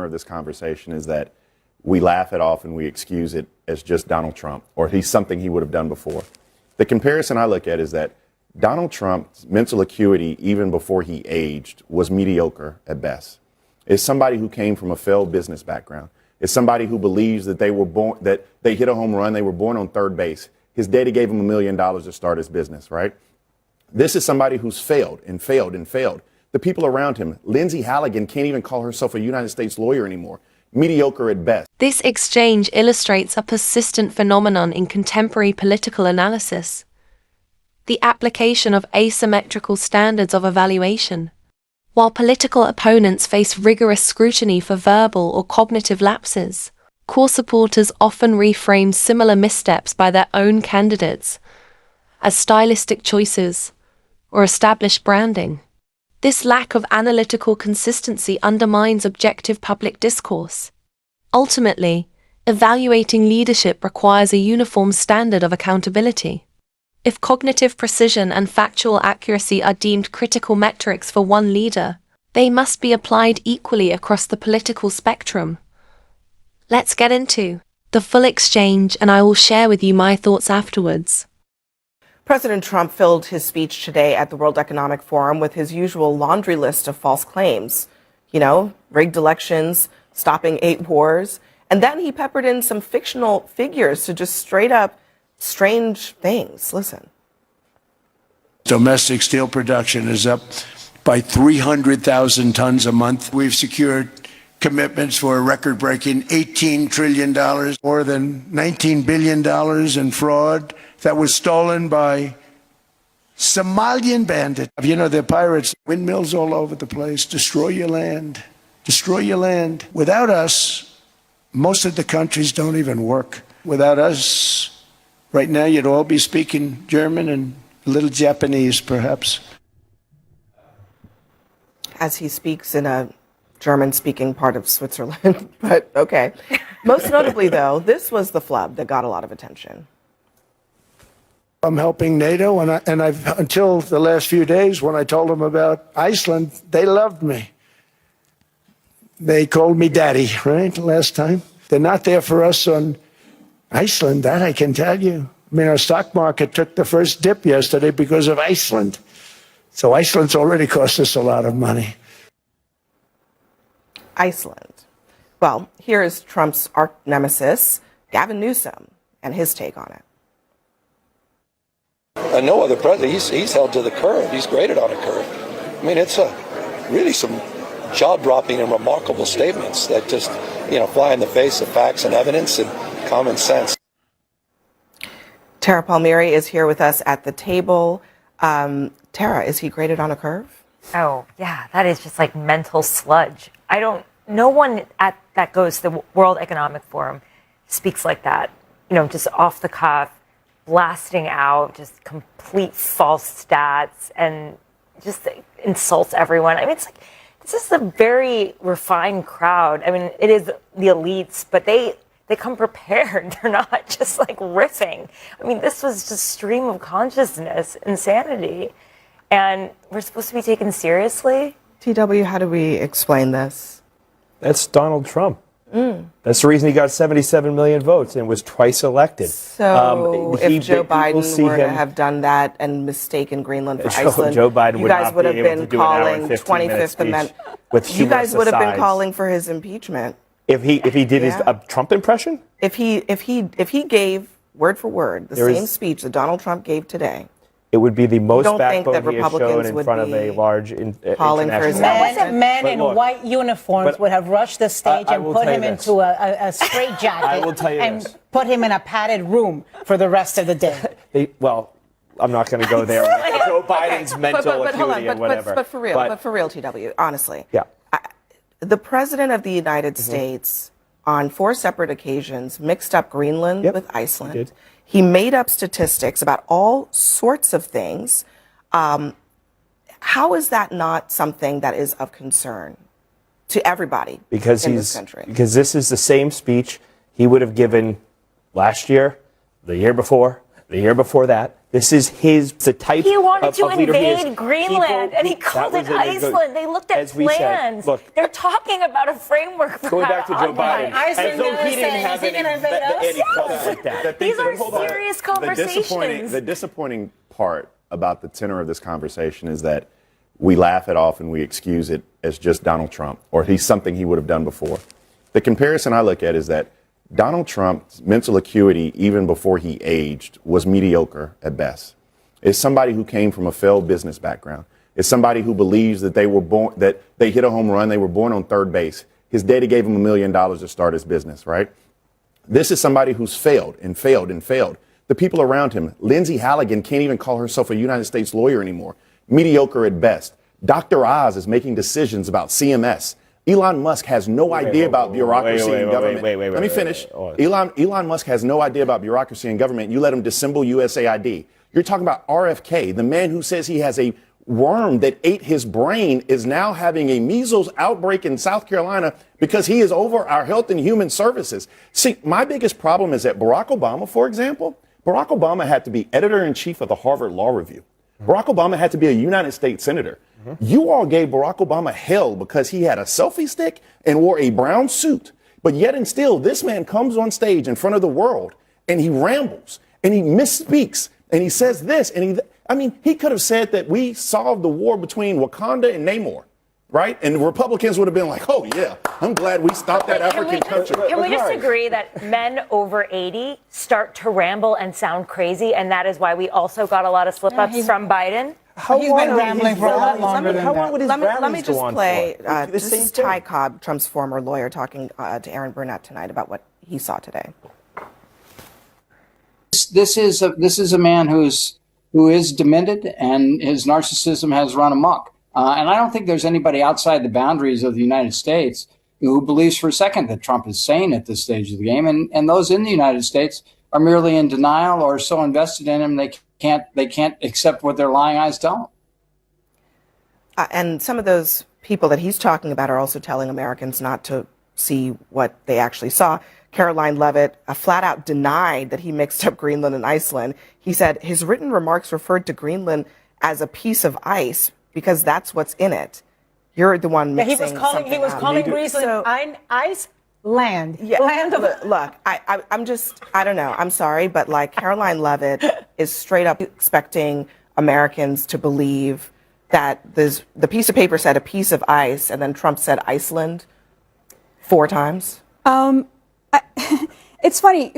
of this conversation is that we laugh it off and we excuse it as just Donald Trump, or he's something he would have done before. The comparison I look at is that Donald Trump's mental acuity, even before he aged, was mediocre at best. It's somebody who came from a failed business background. It's somebody who believes that they were born, that they hit a home run, they were born on third base. His daddy gave him $1 million to start his business, right? This is somebody who's failed and failed and failed. The people around him, Lindsay Halligan can't even call herself a United States lawyer anymore. Mediocre at best. This exchange illustrates a persistent phenomenon in contemporary political analysis: the application of asymmetrical standards of evaluation. While political opponents face rigorous scrutiny for verbal or cognitive lapses, core supporters often reframe similar missteps by their own candidates as stylistic choices or established branding. This lack of analytical consistency undermines objective public discourse. Ultimately, evaluating leadership requires a uniform standard of accountability. If cognitive precision and factual accuracy are deemed critical metrics for one leader, they must be applied equally across the political spectrum. Let's get into the full exchange, and I will share with you my thoughts afterwards. President Trump filled his speech today at the World Economic Forum with his usual laundry list of false claims. You know, rigged elections, stopping 8 wars, and then he peppered in some fictional figures to just straight up strange things. Listen. Domestic steel production is up by 300,000 tons a month. We've secured commitments for a record-breaking $18 trillion, more than $19 billion in fraud that was stolen by Somalian bandits. You know, they're pirates. Windmills all over the place. Destroy your land. Destroy your land. Without us, most of the countries don't even work. Without us, right now you'd all be speaking German and a little Japanese, perhaps. As he speaks in a German-speaking part of Switzerland, but okay. Most notably, though, this was the flub that got a lot of attention. I'm helping NATO, and I've until the last few days when I told them about Iceland, they loved me. They called me daddy, right, last time. They're not there for us on Iceland, that I can tell you. I mean, our stock market took the first dip yesterday because of Iceland. So Iceland's already cost us a lot of money. Iceland. Well, here is Trump's arch nemesis, Gavin Newsom, and his take on it. No other president, he's held to the curve. He's graded on a curve. I mean, it's really some jaw-dropping and remarkable statements that just, fly in the face of facts and evidence and common sense. Tara Palmieri is here with us at the table. Tara, is he graded on a curve? Oh, yeah, that is just like mental sludge. No one that goes to the World Economic Forum speaks like that, just off the cuff, blasting out just complete false stats and just insults everyone. I mean, it's like, this is a very refined crowd. I mean, it is the elites, but they come prepared. They're not just like riffing. I mean, this was just stream of consciousness, insanity. And we're supposed to be taken seriously? TW, how do we explain this? That's Donald Trump. That's the reason he got 77 million votes and was twice elected. So if Joe Biden were to have done that and mistaken Greenland for Iceland, Joe Biden you guys would have been calling 25th Amendment. You guys would have been calling for his impeachment. If he did his Trump impression? If he gave word for word the same speech that Donald Trump gave today, it would be the most backbone he has shown Republicans in front of a large international Men in white uniforms would have rushed the stage and put him into a straitjacket and put him in a padded room for the rest of the day. Well, I'm not going to go there. Joe Biden's mental acuity and whatever. But for real, TW, honestly. Yeah. The president of the United States, on 4 separate occasions, mixed up Greenland with Iceland. He made up statistics about all sorts of things. How is that not something that is of concern to everybody in this country? Because this is the same speech he would have given last year, the year before that, This is the type He wanted of to leader he is. invade Greenland, and he called it Iceland. They looked at plans. Look, they're talking about a framework for going back to Joe Biden, Iceland as though never he didn't said, have is he any gonna invade us? like that. These are serious conversations. The disappointing part about the tenor of this conversation is that we laugh it off and we excuse it as just Donald Trump, or he's something he would have done before. The comparison I look at is that Donald Trump's mental acuity, even before he aged, was mediocre at best. It's somebody who came from a failed business background. It's somebody who believes that they were born, that they hit a home run, they were born on third base. His daddy gave him $1 million to start his business, right? This is somebody who's failed and failed and failed. The people around him, Lindsay Halligan can't even call herself a United States lawyer anymore. Mediocre at best. Dr. Oz is making decisions about CMS. Elon Musk has no idea about bureaucracy and government. Let me finish. Elon Musk has no idea about bureaucracy and government. You let him dissemble USAID. You're talking about RFK, the man who says he has a worm that ate his brain is now having a measles outbreak in South Carolina because he is over our health and human services. See, my biggest problem is that Barack Obama, for example, Barack Obama had to be editor-in-chief of the Harvard Law Review. Barack Obama had to be a United States senator. You all gave Barack Obama hell because he had a selfie stick and wore a brown suit. But yet and still, this man comes on stage in front of the world and he rambles and he misspeaks and he says this. And he could have said that we solved the war between Wakanda and Namor, right? And the Republicans would have been like, oh, yeah, I'm glad we stopped that African country. Can we just agree that men over 80 start to ramble and sound crazy, and that is why we also got a lot of slip-ups from Biden? He's been rambling for a lot longer than that. Let me just play. This is Ty Cobb, Trump's former lawyer, talking to Aaron Burnett tonight about what he saw today. This is a man who is demented, and his narcissism has run amok. And I don't think there's anybody outside the boundaries of the United States who believes for a second that Trump is sane at this stage of the game. And those in the United States are merely in denial or so invested in him they can't accept what their lying eyes tell them. And some of those people that he's talking about are also telling Americans not to see what they actually saw. Caroline Levitt flat out denied that he mixed up Greenland and Iceland. He said his written remarks referred to Greenland as a piece of ice because that's what's in it. You're the one mixing He was calling Greenland Iceland. Yeah, land of look, I don't know. I'm sorry, but like Caroline Levitt is straight up expecting Americans to believe that the piece of paper said a piece of ice, and then Trump said Iceland 4 times. It's funny,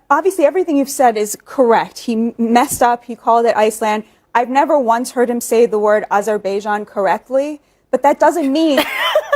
obviously everything you've said is correct. He messed up. He called it Iceland. I've never once heard him say the word Azerbaijan correctly, but that doesn't mean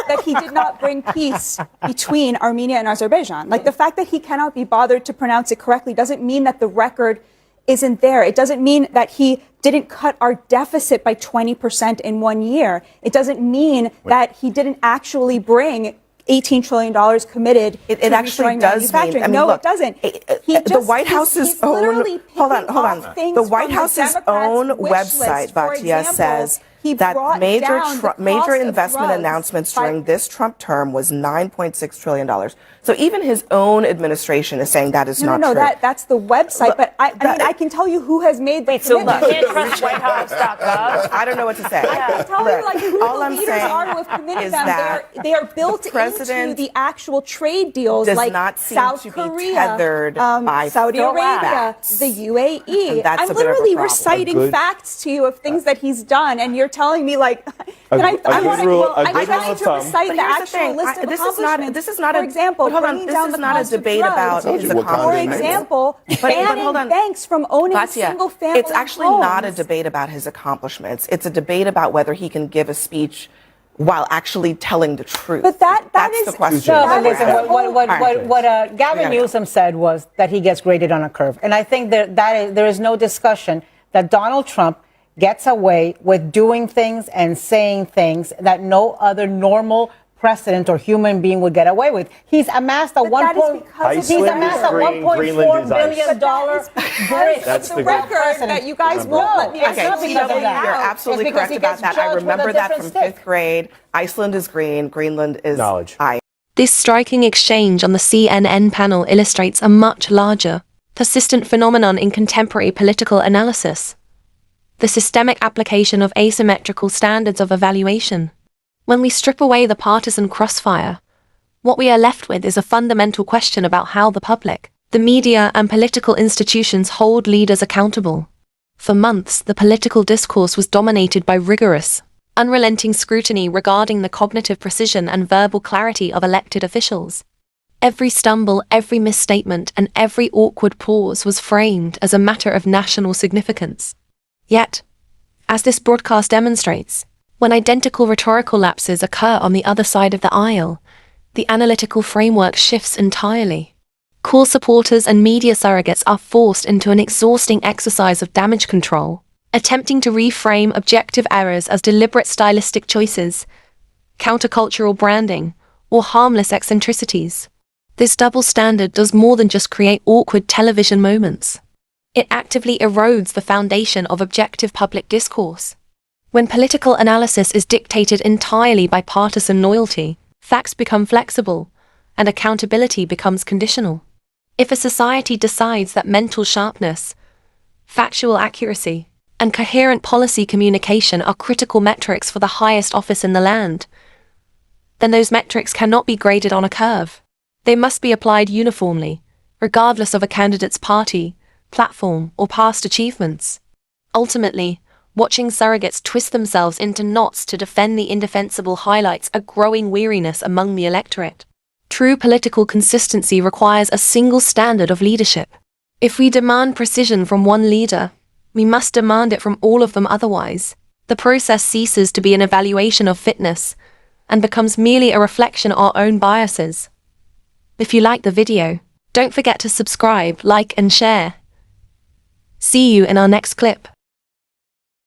that he did not bring peace between Armenia and Azerbaijan. Like, the fact that he cannot be bothered to pronounce it correctly doesn't mean that the record isn't there. It doesn't mean that he didn't cut our deficit by 20% in 1 year. It doesn't mean that he didn't actually bring $18 trillion committed. It actually does mean. I mean, no, look, it doesn't. The White House's own. Hold on. The White House's own website, Batia, says that major investment announcements during this Trump term was $9.6 trillion. So even his own administration is saying that is not true. No, that's the website. But I mean, I can tell you who has made the commitment. So you can't trust WhiteHouse.gov? I don't know what to say. I can tell you who the leaders are who have committed them. They are built into the actual trade deals, like South Korea, Saudi Arabia, the UAE. I'm literally reciting facts to you of things that he's done, and you're telling me I'm trying to recite the actual list of accomplishments. This is not for example, hold on. This is not a debate about his accomplishments. For example, banning banks from owning single-family It's actually not a debate about his accomplishments. It's a debate about whether he can give a speech while actually telling the truth. But that's the question. No, listen, what Gavin Newsom said was that he gets graded on a curve. And I think there is no discussion that Donald Trump gets away with doing things and saying things that no other normal precedent or human being would get away with. He's amassed a $1.4 billion Brit. That's the record that you guys won't let me. You're absolutely correct about that. I remember that from 5th grade. Iceland is green, Greenland is ice. This striking exchange on the CNN panel illustrates a much larger, persistent phenomenon in contemporary political analysis. The systemic application of asymmetrical standards of evaluation. When we strip away the partisan crossfire, what we are left with is a fundamental question about how the public, the media, and political institutions hold leaders accountable. For months, the political discourse was dominated by rigorous, unrelenting scrutiny regarding the cognitive precision and verbal clarity of elected officials. Every stumble, every misstatement, and every awkward pause was framed as a matter of national significance. Yet, as this broadcast demonstrates, when identical rhetorical lapses occur on the other side of the aisle, the analytical framework shifts entirely. Core supporters and media surrogates are forced into an exhausting exercise of damage control, attempting to reframe objective errors as deliberate stylistic choices, countercultural branding, or harmless eccentricities. This double standard does more than just create awkward television moments. It actively erodes the foundation of objective public discourse. When political analysis is dictated entirely by partisan loyalty, facts become flexible, and accountability becomes conditional. If a society decides that mental sharpness, factual accuracy, and coherent policy communication are critical metrics for the highest office in the land, then those metrics cannot be graded on a curve. They must be applied uniformly, regardless of a candidate's party, platform, or past achievements. Ultimately, watching surrogates twist themselves into knots to defend the indefensible highlights a growing weariness among the electorate. True political consistency requires a single standard of leadership. If we demand precision from one leader, we must demand it from all of them, otherwise, the process ceases to be an evaluation of fitness and becomes merely a reflection of our own biases. If you like the video, don't forget to subscribe, like, and share. See you in our next clip.